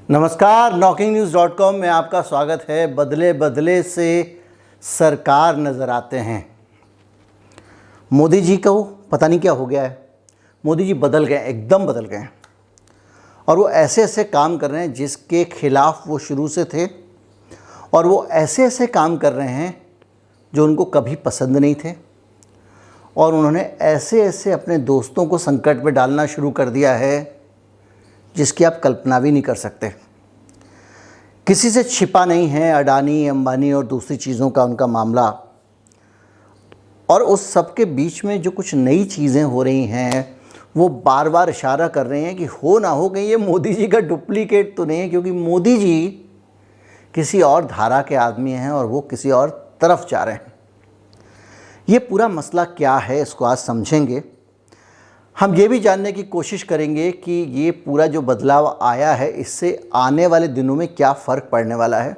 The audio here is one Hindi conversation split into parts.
नमस्कार, knocking-news.com में आपका स्वागत है। बदले बदले से सरकार नज़र आते हैं। मोदी जी को पता नहीं क्या हो गया है। मोदी जी बदल गए, एकदम बदल गए और वो ऐसे ऐसे काम कर रहे हैं जिसके खिलाफ वो शुरू से थे, और वो ऐसे ऐसे काम कर रहे हैं जो उनको कभी पसंद नहीं थे, और उन्होंने ऐसे ऐसे अपने दोस्तों को संकट में डालना शुरू कर दिया है जिसकी आप कल्पना भी नहीं कर सकते। किसी से छिपा नहीं है अडानी, अंबानी और दूसरी चीज़ों का उनका मामला। और उस सब के बीच में जो कुछ नई चीज़ें हो रही हैं वो बार बार इशारा कर रहे हैं कि हो ना हो कहीं ये मोदी जी का डुप्लीकेट तो नहीं है, क्योंकि मोदी जी किसी और धारा के आदमी हैं और वो किसी और तरफ जा रहे हैं। ये पूरा मसला क्या है इसको आज समझेंगे। हम ये भी जानने की कोशिश करेंगे कि ये पूरा जो बदलाव आया है इससे आने वाले दिनों में क्या फ़र्क पड़ने वाला है।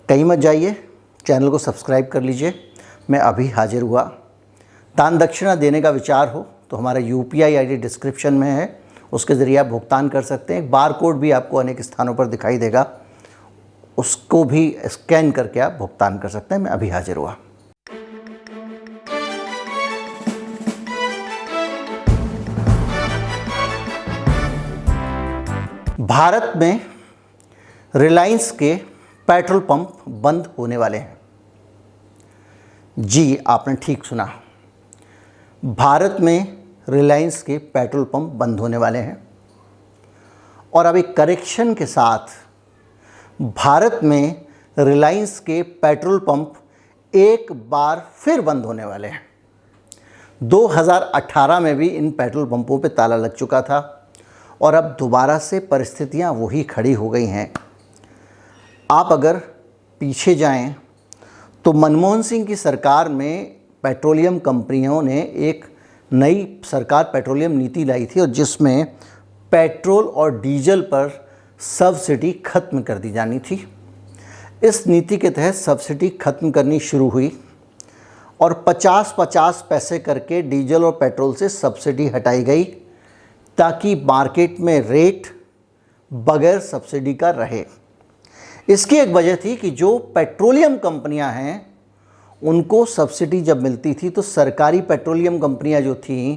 कहीं मत जाइए, चैनल को सब्सक्राइब कर लीजिए। मैं अभी हाजिर हुआ। दान दक्षिणा देने का विचार हो तो हमारा UPI ID डिस्क्रिप्शन में है, उसके ज़रिए आप भुगतान कर सकते हैं। बार कोड भी आपको अनेक स्थानों पर दिखाई देगा, उसको भी स्कैन करके आप भुगतान कर सकते हैं। मैं अभी हाजिर हुआ। भारत में रिलायंस के पेट्रोल पंप बंद होने वाले हैं। जी, आपने ठीक सुना। भारत में रिलायंस के पेट्रोल पंप बंद होने वाले हैं और अब एक करेक्शन के साथ भारत में रिलायंस के पेट्रोल पंप एक बार फिर बंद होने वाले हैं। 2018 में भी इन पेट्रोल पंपों पे ताला लग चुका था और अब दोबारा से परिस्थितियां वही खड़ी हो गई हैं। आप अगर पीछे जाएं तो मनमोहन सिंह की सरकार में पेट्रोलियम कंपनियों ने एक नई सरकार पेट्रोलियम नीति लाई थी और जिसमें पेट्रोल और डीजल पर सब्सिडी खत्म कर दी जानी थी। इस नीति के तहत सब्सिडी खत्म करनी शुरू हुई और 50-50 पैसे करके डीजल और पेट्रोल से सब्सिडी हटाई गई ताकि मार्केट में रेट बगैर सब्सिडी का रहे। इसकी एक वजह थी कि जो पेट्रोलियम कंपनियां हैं उनको सब्सिडी जब मिलती थी तो सरकारी पेट्रोलियम कंपनियां जो थीं,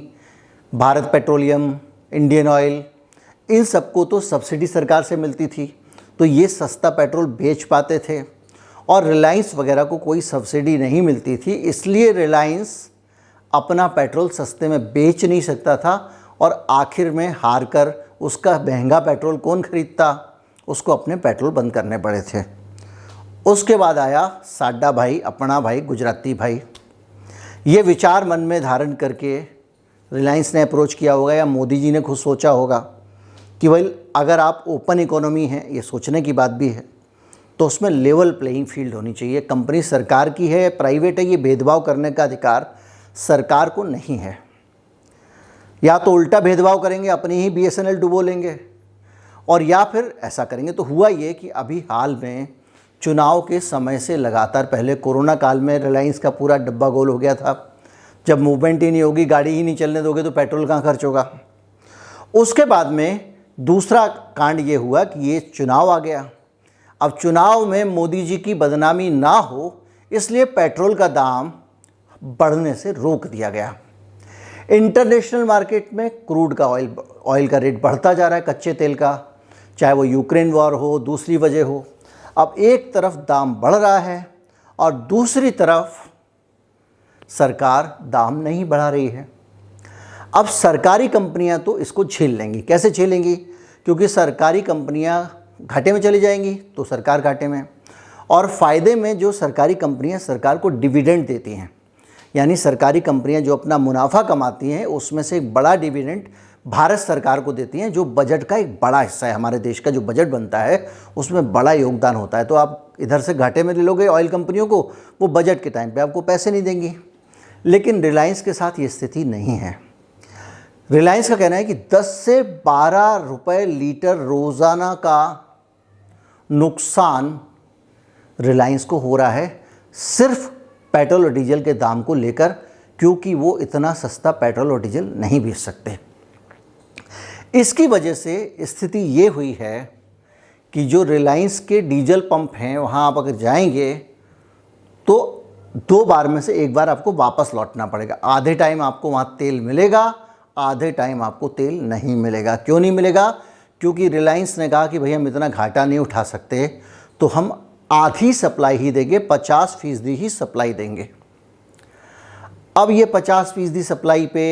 भारत पेट्रोलियम, इंडियन ऑयल, इन सबको तो सब्सिडी सरकार से मिलती थी, तो ये सस्ता पेट्रोल बेच पाते थे। और रिलायंस वगैरह को कोई सब्सिडी नहीं मिलती थी, इसलिए रिलायंस अपना पेट्रोल सस्ते में बेच नहीं सकता था और आखिर में हार कर उसका महंगा पेट्रोल कौन खरीदता, उसको अपने पेट्रोल बंद करने पड़े थे। उसके बाद आया साडा भाई, अपना भाई, गुजराती भाई। ये विचार मन में धारण करके रिलायंस ने अप्रोच किया होगा या मोदी जी ने खुद सोचा होगा कि भाई अगर आप ओपन इकोनॉमी हैं, ये सोचने की बात भी है, तो उसमें लेवल प्लेइंग फील्ड होनी चाहिए। कंपनी सरकार की है, प्राइवेट है, ये भेदभाव करने का अधिकार सरकार को नहीं है। या तो उल्टा भेदभाव करेंगे, अपनी ही BSNL डुबोलेंगे, और या फिर ऐसा करेंगे। तो हुआ ये कि अभी हाल में चुनाव के समय से लगातार, पहले कोरोना काल में रिलायंस का पूरा डब्बा गोल हो गया था। जब मूवमेंट ही नहीं होगी, गाड़ी ही नहीं चलने दोगे तो पेट्रोल कहाँ खर्च होगा। उसके बाद में दूसरा कांड ये हुआ कि ये चुनाव आ गया। अब चुनाव में मोदी जी की बदनामी ना हो इसलिए पेट्रोल का दाम बढ़ने से रोक दिया गया। इंटरनेशनल मार्केट में क्रूड का ऑयल का रेट बढ़ता जा रहा है, कच्चे तेल का, चाहे वो यूक्रेन वॉर हो, दूसरी वजह हो। अब एक तरफ दाम बढ़ रहा है और दूसरी तरफ सरकार दाम नहीं बढ़ा रही है। अब सरकारी कंपनियां तो इसको झेल लेंगी। कैसे झेलेंगी? क्योंकि सरकारी कंपनियां घाटे में चली जाएंगी तो सरकार घाटे में, और फ़ायदे में जो सरकारी कंपनियां सरकार को डिविडेंड देती हैं, यानी सरकारी कंपनियां जो अपना मुनाफा कमाती हैं उसमें से एक बड़ा डिविडेंड भारत सरकार को देती हैं, जो बजट का एक बड़ा हिस्सा है। हमारे देश का जो बजट बनता है उसमें बड़ा योगदान होता है। तो आप इधर से घाटे में ले लोगे ऑयल कंपनियों को, वो बजट के टाइम पे आपको पैसे नहीं देंगी। लेकिन रिलायंस के साथ ये स्थिति नहीं है। रिलायंस का कहना है कि 10 से 12 रुपये लीटर रोज़ाना का नुकसान रिलायंस को हो रहा है, सिर्फ पेट्रोल और डीजल के दाम को लेकर, क्योंकि वो इतना सस्ता पेट्रोल और डीजल नहीं बेच सकते। इसकी वजह से स्थिति ये हुई है कि जो रिलायंस के डीजल पंप हैं वहाँ आप अगर जाएंगे तो 2 बार में से 1 बार आपको वापस लौटना पड़ेगा। आधे टाइम आपको वहाँ तेल मिलेगा, आधे टाइम आपको तेल नहीं मिलेगा। क्यों नहीं मिलेगा? क्योंकि रिलायंस ने कहा कि भैया हम इतना घाटा नहीं उठा सकते, तो हम आधी सप्लाई ही देंगे, 50% ही सप्लाई देंगे। अब ये 50% सप्लाई पे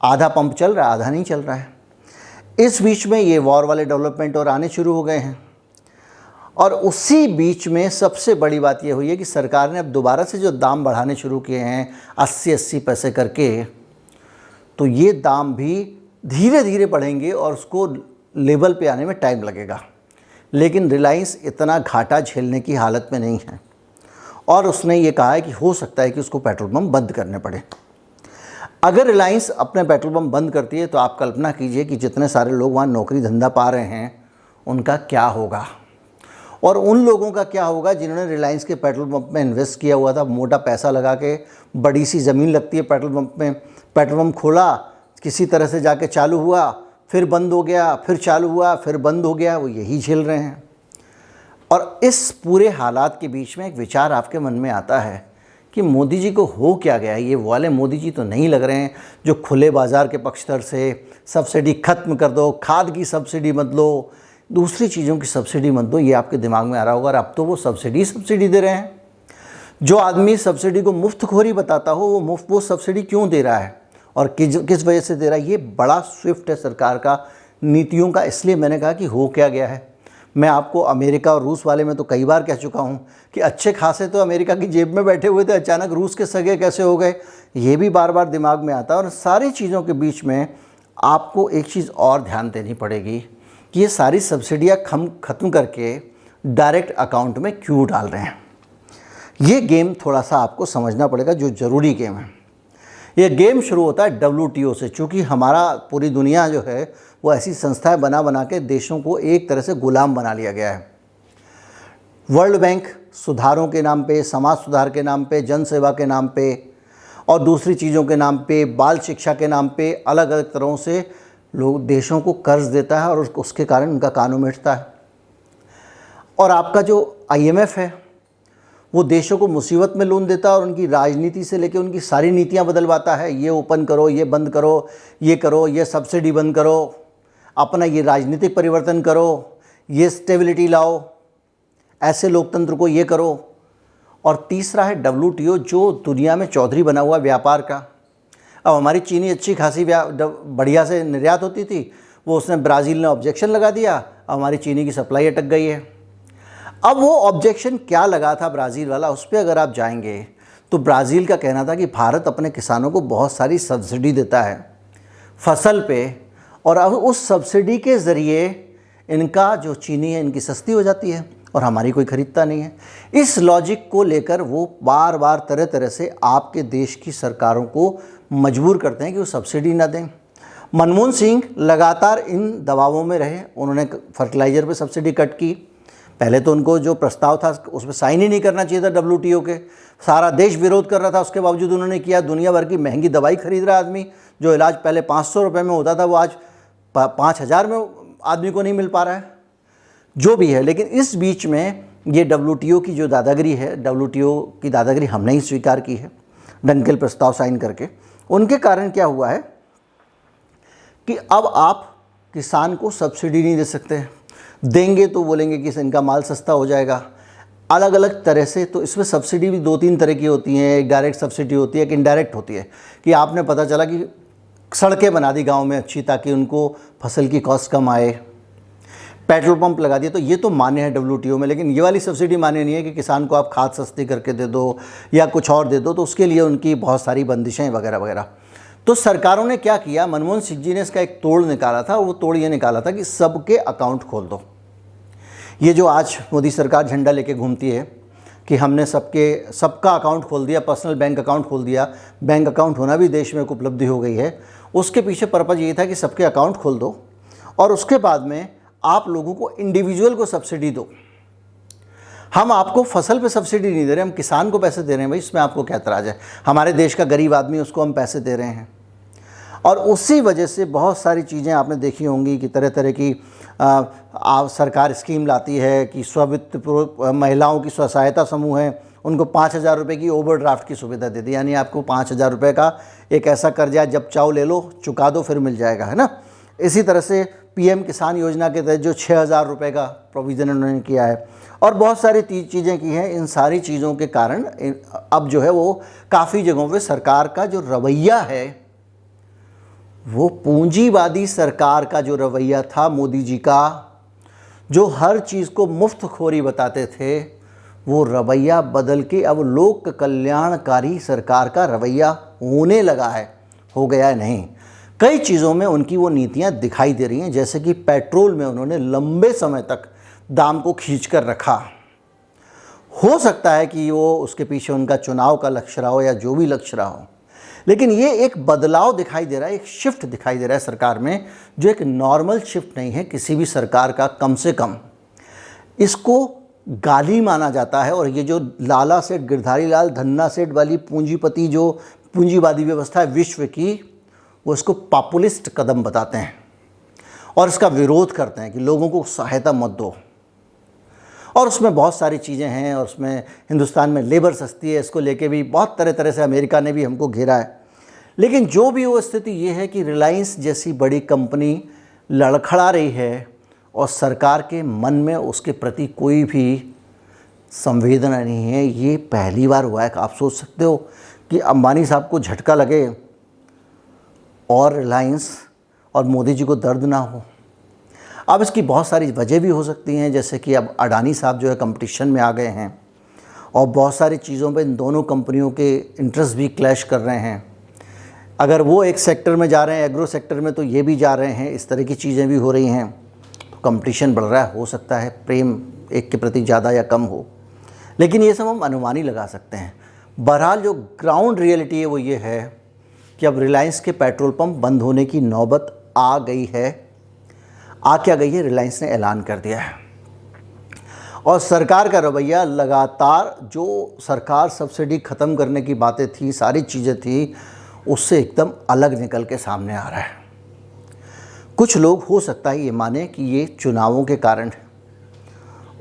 आधा पंप चल रहा है, आधा नहीं चल रहा है। इस बीच में ये वॉर वाले डेवलपमेंट और आने शुरू हो गए हैं, और उसी बीच में सबसे बड़ी बात ये हुई है कि सरकार ने अब दोबारा से जो दाम बढ़ाने शुरू किए हैं 80-80 पैसे करके, तो ये दाम भी धीरे धीरे बढ़ेंगे और उसको लेवल पे आने में टाइम लगेगा। लेकिन रिलायंस इतना घाटा झेलने की हालत में नहीं है, और उसने ये कहा है कि हो सकता है कि उसको पेट्रोल पंप बंद करने पड़े। अगर रिलायंस अपने पेट्रोल पंप बंद करती है तो आप कल्पना कीजिए कि जितने सारे लोग वहाँ नौकरी धंधा पा रहे हैं उनका क्या होगा, और उन लोगों का क्या होगा जिन्होंने रिलायंस के पेट्रोल पंप में इन्वेस्ट किया हुआ था, मोटा पैसा लगा के। बड़ी सी ज़मीन लगती है पेट्रोल पंप में, पेट्रोल पंप खोला, किसी तरह से जाके चालू हुआ, फिर बंद हो गया, फिर चालू हुआ, फिर बंद हो गया, वो यही झेल रहे हैं। और इस पूरे हालात के बीच में एक विचार आपके मन में आता है कि मोदी जी को हो क्या गया। ये वाले मोदी जी तो नहीं लग रहे हैं जो खुले बाज़ार के पक्षधर से सब्सिडी ख़त्म कर दो, खाद की सब्सिडी मत लो, दूसरी चीज़ों की सब्सिडी मत दो, ये आपके दिमाग में आ रहा होगा। और अब तो वो सब्सिडी दे रहे हैं। जो आदमी सब्सिडी को मुफ्तखोरी बताता हो वो सब्सिडी क्यों दे रहा है और किस वजह से दे रहा है, ये बड़ा स्विफ्ट है सरकार का नीतियों का। इसलिए मैंने कहा कि हो क्या गया है। मैं आपको अमेरिका और रूस वाले में तो कई बार कह चुका हूँ कि अच्छे खासे तो अमेरिका की जेब में बैठे हुए थे, अचानक रूस के सगे कैसे हो गए, ये भी बार बार दिमाग में आता है। और सारी चीज़ों के बीच में आपको एक चीज़ और ध्यान देनी पड़ेगी कि ये सारी सब्सिडियाँ ख़त्म करके डायरेक्ट अकाउंट में क्यों डाल रहे हैं। ये गेम थोड़ा सा आपको समझना पड़ेगा, जो ज़रूरी गेम है। ये गेम शुरू होता है WTO से। चूँकि हमारा पूरी दुनिया जो है वो ऐसी संस्थाएं बना के देशों को एक तरह से गुलाम बना लिया गया है। वर्ल्ड बैंक सुधारों के नाम पे, समाज सुधार के नाम पे, जन सेवा के नाम पे और दूसरी चीज़ों के नाम पे, बाल शिक्षा के नाम पे अलग अलग तरहों से लोग देशों को कर्ज देता है और उसके कारण उनका कानून मिटता है। और आपका जो IMF है वो देशों को मुसीबत में लोन देता है और उनकी राजनीति से लेकर उनकी सारी नीतियां बदलवाता है। ये ओपन करो, ये बंद करो, ये सब्सिडी बंद करो, अपना ये राजनीतिक परिवर्तन करो, ये स्टेबिलिटी लाओ, ऐसे लोकतंत्र को ये करो। और तीसरा है WTO, जो दुनिया में चौधरी बना हुआ व्यापार का। अब हमारी चीनी अच्छी खासी बढ़िया से निर्यात होती थी, वो उसने ब्राज़ील ने ऑब्जेक्शन लगा दिया, अब हमारी चीनी की सप्लाई अटक गई है। अब वो ऑब्जेक्शन क्या लगा था ब्राज़ील वाला, उस पर अगर आप जाएंगे तो ब्राज़ील का कहना था कि भारत अपने किसानों को बहुत सारी सब्सिडी देता है फसल पे, और अब उस सब्सिडी के ज़रिए इनका जो चीनी है इनकी सस्ती हो जाती है और हमारी कोई ख़रीदता नहीं है। इस लॉजिक को लेकर वो बार बार तरह तरह से आपके देश की सरकारों को मजबूर करते हैं कि वो सब्सिडी ना दें। मनमोहन सिंह लगातार इन दबावों में रहे। उन्होंने फर्टिलाइज़र पे सब्सिडी कट की। पहले तो उनको जो प्रस्ताव था उसमें साइन ही नहीं करना चाहिए था WTO के, सारा देश विरोध कर रहा था, उसके बावजूद उन्होंने किया। दुनिया भर की महंगी दवाई खरीद रहा आदमी, जो इलाज पहले 500 रुपये में होता था वो आज 5000 में आदमी को नहीं मिल पा रहा है। जो भी है, लेकिन इस बीच में ये WTO की जो दादागिरी है, WTO की दादागिरी हमने ही स्वीकार की है डंकेल प्रस्ताव साइन करके। उनके कारण क्या हुआ है कि अब आप किसान को सब्सिडी नहीं दे सकते, देंगे तो बोलेंगे कि इनका माल सस्ता हो जाएगा। अलग अलग तरह से, तो इसमें सब्सिडी भी 2-3 तरह की होती हैं। एक डायरेक्ट सब्सिडी होती है, एक इनडायरेक्ट होती है कि आपने पता चला कि सड़कें बना दी गांव में अच्छी ताकि उनको फसल की कॉस्ट कम आए, पेट्रोल पंप लगा दिए, तो ये तो मान्य है WTO में। लेकिन ये वाली सब्सिडी मान्य नहीं है कि किसान को आप खाद सस्ती करके दे दो या कुछ और दे दो, तो उसके लिए उनकी बहुत सारी बंदिशें वगैरह वगैरह। तो सरकारों ने क्या किया, मनमोहन सिंह जी ने इसका एक तोड़ निकाला था। वो तोड़ ये निकाला था कि सबके अकाउंट खोल दो। ये जो आज मोदी सरकार झंडा लेके घूमती है कि हमने सबका अकाउंट खोल दिया, पर्सनल बैंक अकाउंट खोल दिया, बैंक अकाउंट होना भी देश में एक उपलब्धि हो गई है, उसके पीछे पर्पज़ ये था कि सबके अकाउंट खोल दो और उसके बाद में आप लोगों को इंडिविजुअल को सब्सिडी दो। हम आपको फसल पे सब्सिडी नहीं दे रहे, हम किसान को पैसे दे रहे हैं। भाई इसमें आपको क्या एतराज़ है? हमारे देश का गरीब आदमी, उसको हम पैसे दे रहे हैं। और उसी वजह से बहुत सारी चीज़ें आपने देखी होंगी कि तरह तरह की सरकार स्कीम लाती है कि स्ववित्त महिलाओं की स्व सहायता समूह है, उनको 5,000 रुपये की ओवरड्राफ्ट की सुविधा दे दी, यानी आपको 5,000 रुपये का एक ऐसा कर्जा जब चाहो ले लो, चुका दो, फिर मिल जाएगा, है ना। इसी तरह से पीएम किसान योजना के तहत जो 6,000 रुपये का प्रोविज़न उन्होंने किया है, और बहुत सारी चीज़ें की हैं। इन सारी चीज़ों के कारण अब जो है वो काफ़ी जगहों पे सरकार का जो रवैया है, वो पूंजीवादी सरकार का जो रवैया था मोदी जी का, जो हर चीज़ को मुफ्तखोरी बताते थे, वो रवैया बदल के अब लोक कल्याणकारी सरकार का रवैया होने लगा है, हो गया है नहीं। कई चीज़ों में उनकी वो नीतियां दिखाई दे रही हैं, जैसे कि पेट्रोल में उन्होंने लंबे समय तक दाम को खींच कर रखा। हो सकता है कि वो उसके पीछे उनका चुनाव का लक्ष्य रहा हो या जो भी लक्ष्य रहा हो, लेकिन ये एक बदलाव दिखाई दे रहा है, एक शिफ्ट दिखाई दे रहा है सरकार में, जो एक नॉर्मल शिफ्ट नहीं है किसी भी सरकार का। कम से कम इसको गाली माना जाता है। और ये जो लाला सेठ, गिरधारी लाल धन्ना सेठ वाली पूंजीपति जो पूंजीवादी व्यवस्था है विश्व की, वो इसको पॉपुलिस्ट कदम बताते हैं और इसका विरोध करते हैं कि लोगों को सहायता मत दो। और उसमें बहुत सारी चीज़ें हैं, और उसमें हिंदुस्तान में लेबर सस्ती है, इसको लेके भी बहुत तरह तरह से अमेरिका ने भी हमको घेरा है। लेकिन जो भी वो स्थिति ये है कि रिलायंस जैसी बड़ी कंपनी लड़खड़ा रही है और सरकार के मन में उसके प्रति कोई भी संवेदना नहीं है। ये पहली बार हुआ है। आप सोच सकते हो कि अंबानी साहब को झटका लगे और रिलायंस और मोदी जी को दर्द ना हो। अब इसकी बहुत सारी वजह भी हो सकती हैं, जैसे कि अब अडानी साहब जो है कंपटीशन में आ गए हैं और बहुत सारी चीज़ों पे इन दोनों कंपनियों के इंटरेस्ट भी क्लैश कर रहे हैं। अगर वो एक सेक्टर में जा रहे हैं, एग्रो सेक्टर में, तो ये भी जा रहे हैं। इस तरह की चीज़ें भी हो रही हैं, तो कंपटीशन बढ़ रहा है। हो सकता है प्रेम एक के प्रति ज़्यादा या कम हो, लेकिन ये सब हम अनुमान ही लगा सकते हैं। बहरहाल जो ग्राउंड रियलिटी है वो ये है कि अब रिलायंस के पेट्रोल पंप बंद होने की नौबत आ गई है। आ क्या गई है, रिलायंस ने ऐलान कर दिया है। और सरकार का रवैया लगातार, जो सरकार सब्सिडी ख़त्म करने की बातें थी, सारी चीज़ें थी, उससे एकदम अलग निकल के सामने आ रहा है। कुछ लोग हो सकता है ये माने कि ये चुनावों के कारण है,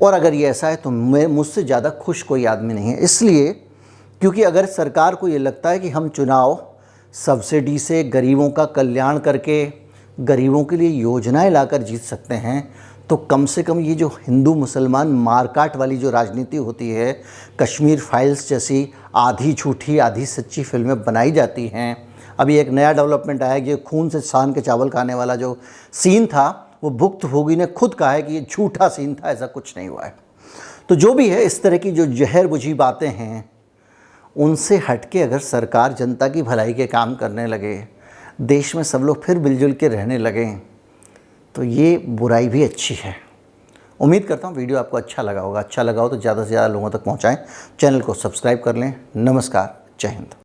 और अगर ये ऐसा है तो मुझसे ज़्यादा खुश कोई आदमी नहीं है। इसलिए क्योंकि अगर सरकार को ये लगता है कि हम चुनाव सब्सिडी से गरीबों का कल्याण करके गरीबों के लिए योजनाएं लाकर जीत सकते हैं, तो कम से कम ये जो हिंदू मुसलमान मारकाट वाली जो राजनीति होती है, कश्मीर फाइल्स जैसी आधी झूठी आधी सच्ची फिल्में बनाई जाती हैं। अभी एक नया डेवलपमेंट आया कि खून से सान के चावल खाने वाला जो सीन था, वो भुक्तभोगी ने खुद कहा है कि ये झूठा सीन था, ऐसा कुछ नहीं हुआ है। तो जो भी है, इस तरह की जो जहर बुझी बातें हैं, उनसे हटके अगर सरकार जनता की भलाई के काम करने लगे, देश में सब लोग फिर मिलजुल के रहने लगें, तो ये बुराई भी अच्छी है। उम्मीद करता हूँ वीडियो आपको अच्छा लगा होगा। अच्छा लगा हो तो ज़्यादा से ज़्यादा लोगों तक पहुँचाएँ। चैनल को सब्सक्राइब कर लें। नमस्कार, जय हिंद।